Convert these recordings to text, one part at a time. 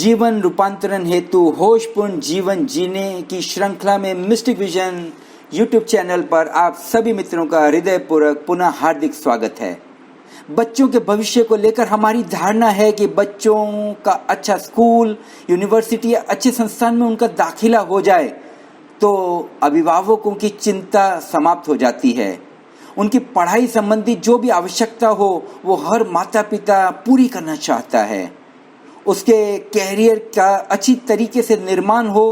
जीवन रूपांतरण हेतु होशपूर्ण जीवन जीने की श्रृंखला में मिस्टिक विजन यूट्यूब चैनल पर आप सभी मित्रों का हृदयपूर्वक पुनः हार्दिक स्वागत है। बच्चों के भविष्य को लेकर हमारी धारणा है कि बच्चों का अच्छा स्कूल, यूनिवर्सिटी या अच्छे संस्थान में उनका दाखिला हो जाए तो अभिभावकों की चिंता समाप्त हो जाती है। उनकी पढ़ाई संबंधी जो भी आवश्यकता हो वो हर माता पिता पूरी करना चाहता है। उसके कैरियर का अच्छी तरीके से निर्माण हो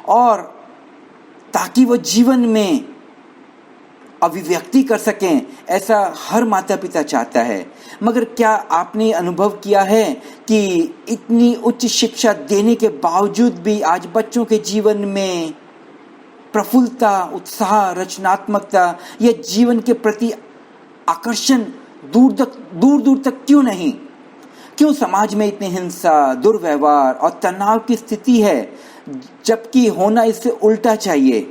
और ताकि वो जीवन में अभिव्यक्ति कर सकें, ऐसा हर माता पिता चाहता है। मगर क्या आपने अनुभव किया है कि इतनी उच्च शिक्षा देने के बावजूद भी आज बच्चों के जीवन में प्रफुल्लता, उत्साह, रचनात्मकता या जीवन के प्रति आकर्षण दूर दूर तक क्यों नहीं? क्यों समाज में इतनी हिंसा, दुर्व्यवहार और तनाव की स्थिति है, जबकि होना इससे उल्टा चाहिए?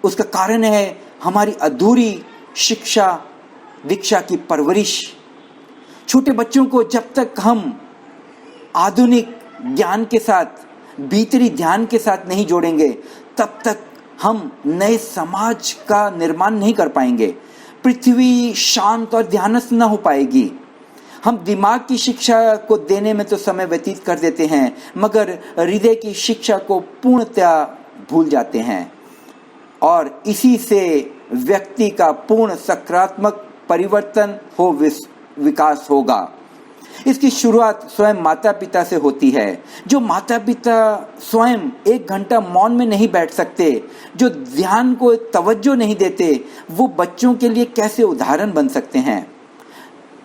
उसका कारण है हमारी अधूरी शिक्षा दीक्षा की परवरिश। छोटे बच्चों को जब तक हम आधुनिक ज्ञान के साथ, भीतरी ध्यान के साथ नहीं जोड़ेंगे, तब तक हम नए समाज का निर्माण नहीं कर पाएंगे। पृथ्वी शांत और ध्यानस्थ न हो पाएगी। हम दिमाग की शिक्षा को देने में तो समय व्यतीत कर देते हैं, मगर हृदय की शिक्षा को पूर्णतया भूल जाते हैं और इसी से व्यक्ति का पूर्ण सकारात्मक परिवर्तन हो विकास होगा। इसकी शुरुआत स्वयं माता पिता से होती है। जो माता पिता स्वयं 1 घंटा मौन में नहीं बैठ सकते, जो ध्यान को तवज्जो नहीं देते, वो बच्चों के लिए कैसे उदाहरण बन सकते हैं?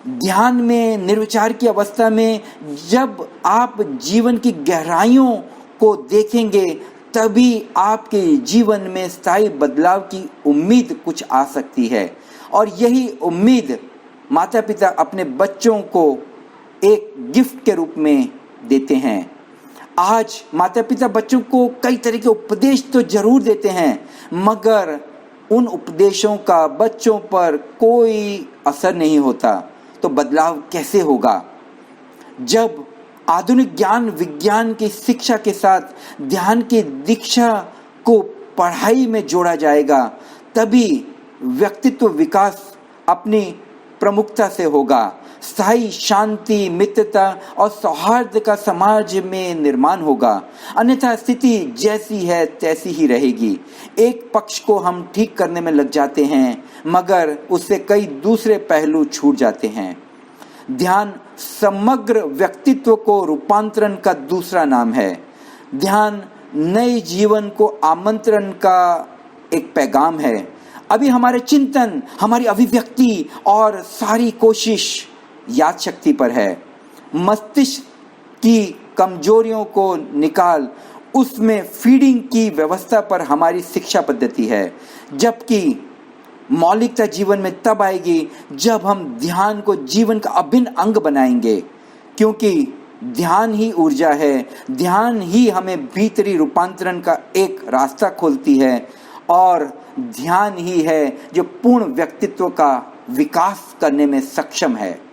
ध्यान में, निर्विचार की अवस्था में जब आप जीवन की गहराइयों को देखेंगे, तभी आपके जीवन में स्थायी बदलाव की उम्मीद कुछ आ सकती है। और यही उम्मीद माता पिता अपने बच्चों को एक गिफ्ट के रूप में देते हैं। आज माता पिता बच्चों को कई तरह के उपदेश तो जरूर देते हैं, मगर उन उपदेशों का बच्चों पर कोई असर नहीं होता। तो बदलाव कैसे होगा? जब आधुनिक ज्ञान विज्ञान की शिक्षा के साथ ध्यान की दीक्षा को पढ़ाई में जोड़ा जाएगा, तभी व्यक्तित्व विकास अपनी प्रमुखता से होगा। स्थायी शांति, मित्रता और सौहार्द का समाज में निर्माण होगा। अन्यथा स्थिति जैसी है तैसी ही रहेगी। एक पक्ष को हम ठीक करने में लग जाते हैं, मगर उससे कई दूसरे पहलू छूट जाते हैं। ध्यान समग्र व्यक्तित्व को रूपांतरण का दूसरा नाम है। ध्यान नए जीवन को आमंत्रण का एक पैगाम है। अभी हमारे चिंतन, हमारी अभिव्यक्ति और सारी कोशिश याद शक्ति पर है। मस्तिष्क की कमजोरियों को निकाल उसमें फीडिंग की व्यवस्था पर हमारी शिक्षा पद्धति है। जबकि मौलिकता जीवन में तब आएगी जब हम ध्यान को जीवन का अभिन्न अंग बनाएंगे, क्योंकि ध्यान ही ऊर्जा है। ध्यान ही हमें भीतरी रूपांतरण का एक रास्ता खोलती है और ध्यान ही है जो पूर्ण व्यक्तित्व का विकास करने में सक्षम है।